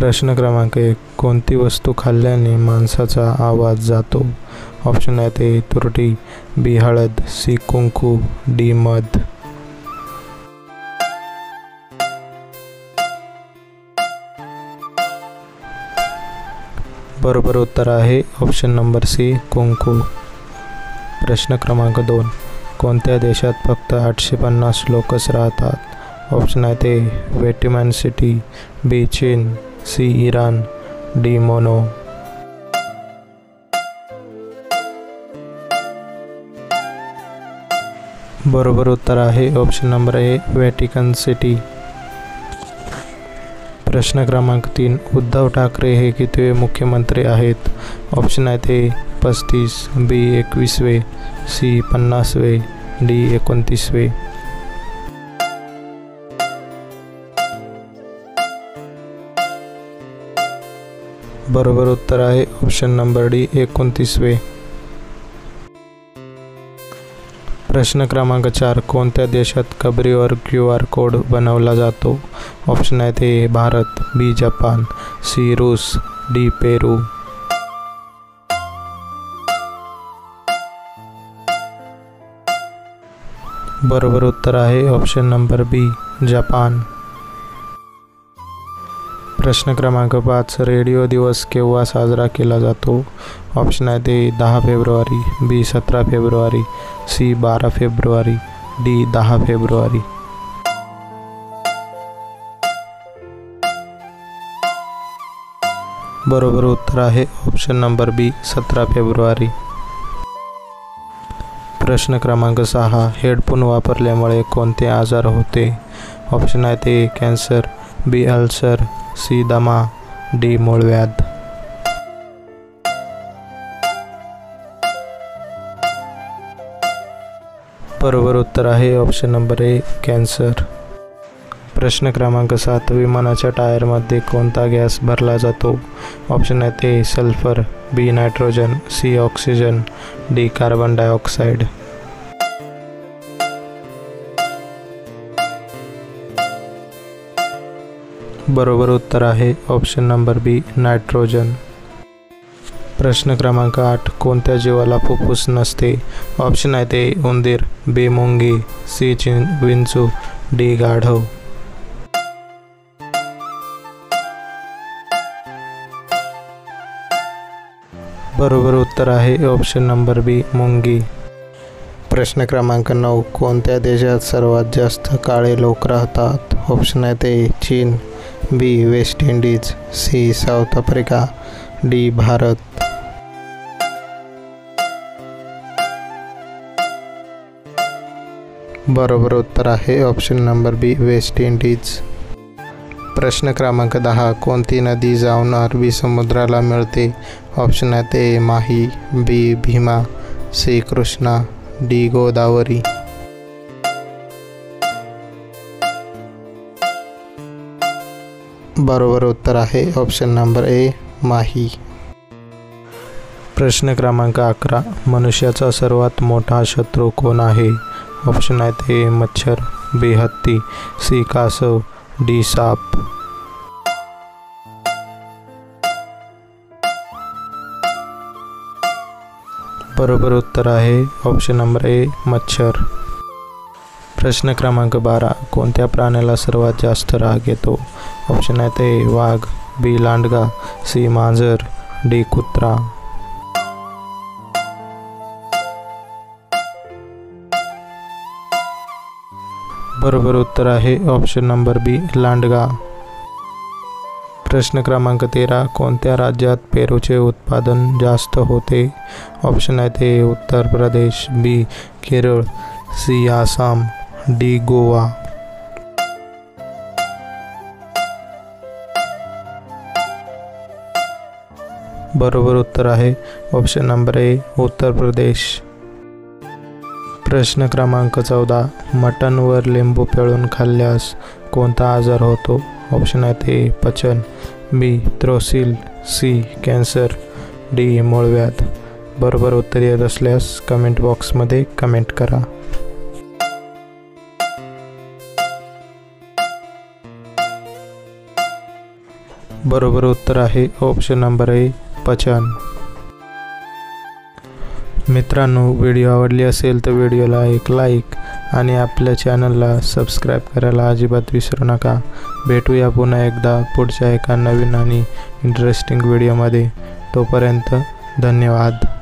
प्रश्न क्रमांक 1. कोणती वस्तू खाल्ल्याने माणसाचा आवाज जातो? ऑप्शन आहेत ए तुरटी, बी हळद, सी कुंकू, डी मध. बरोबर उत्तर आहे ऑप्शन नंबर सी कुंकू. प्रश्न क्रमांक 2. कोणत्या देशात फक्त 850 लोकच राहतात? ऑप्शन आहेत ए व्हॅटिकन सिटी, बी चीन, सी इराण, डी मोनो. बरोबर उत्तर आहे option number A Vatican city. प्रश्न क्रमांक 3. उद्धव ठाकरे हे कितवे मुख्यमंत्री आहेत? ऑप्शन आहेत ए 35, बी 21वे, सी 50वे, डी 29वे. बरोबर उत्तर आहे ऑप्शन नंबर डी 29वे. प्रश्न क्रमांक 4. कोणत्या देशात खबरीवर QR कोड बनवला जातो? ऑप्शन आहेत ए भारत, बी जपान, सी रूस, डी पेरू. बरोबर उत्तर आहे ऑप्शन नंबर बी जपान. प्रश्न क्रमांक 5. रेडिओ दिवस केव्हा साजरा केला जातो? ऑप्शन आहेत ए 10 फेब्रुवारी, बी 17 फेब्रुवारी, सी 12 फेब्रुवारी, डी 10 फेब्रुवारी. बरोबर उत्तर आहे ऑप्शन नंबर बी 17 फेब्रुवारी. प्रश्न क्रमांक 6. हेडफोन वापरल्यामुळे कोणते आजार होते? ऑप्शन आहेत ए कॅन्सर, बी अल्सर, सी दमा, डी मूळव्याध. बरोबर उत्तर आहे ऑप्शन नंबर ए कॅन्सर. प्रश्न क्रमांक 7. विमानाच्या टायरमध्ये कोणता गॅस भरला जातो? ऑप्शन आहेत A sulphur, B nitrogen, C oxygen, D carbon dioxide. बरोबर उत्तर आहे ऑप्शन नंबर बी नायट्रोजन. प्रश्न क्रमांक 8. कोणत्या जीवाला फुफ्फुस नसते? ऑप्शन आहेत ए उंदीर, बी मुंगी, सी विंचू, डी गाढव. बरोबर उत्तर आहे ऑप्शन नंबर बी मुंगी. प्रश्न क्रमांक 9. कोणत्या देशात सर्वात जास्त काळे लोक राहतात? ऑप्शन आहेत ए चीन, B West Indies, C South Africa, D Bharat. बरोबर उत्तर आहे option number B West Indies. प्रश्न क्रमांक 10. कोणती नदी जाऊन अरबी समुद्राला मिळते? ऑप्शन आहेत ए माही, बी भीमा, सी कृष्णा, डी गोदावरी. बरोबर उत्तर आहे ऑप्शन नंबर ए माही. प्रश्न क्रमांक 11. मनुष्याचा सर्वात मोठा शत्रू कोण आहे? ऑप्शन आहेत ए मच्छर, बी हत्ती, सी कासव, डी साप. बरोबर उत्तर आहे ऑप्शन नंबर ए मच्छर. प्रश्न क्रमांक 12. कोणत्या प्राण्याला सर्वात जास्त राग येतो? ऑप्शन आहेत ए वाघ, बी लांडगा, सी मांजर, डी कुत्रा. बरोबर उत्तर आहे ऑप्शन नंबर बी लांडगा. प्रश्न क्रमांक 13. कोणत्या राज्यात पेरूचे उत्पादन जास्त होते? ऑप्शन आहेत ए उत्तर प्रदेश, बी केरळ, सी आसाम, डी गोवा. बरोबर उत्तर आहे option number A Uttar Pradesh. प्रश्न क्रमांक 14. मटणवर लिंबू पिळून खाल्ल्यास कोणता आजार होतो? ऑप्शन आहेत ए पचन, बी त्रोसिल, सी कॅन्सर, डी मूळव्याध. बरोबर उत्तर येत असल्यास कमेंट बॉक्समध्ये कमेंट करा. बरोबर उत्तर आहे ऑप्शन नंबर ए पचन. मित्रांनो, व्हिडिओ आवडली असेल तर व्हिडिओला एक लाईक आणि आपल्या चॅनलला सबस्क्राईब करायला अजिबात विसरू नका. भेटूया पुन्हा एकदा पुढच्या एका नवीन आणि इंटरेस्टिंग व्हिडिओमध्ये. तोपर्यंत धन्यवाद.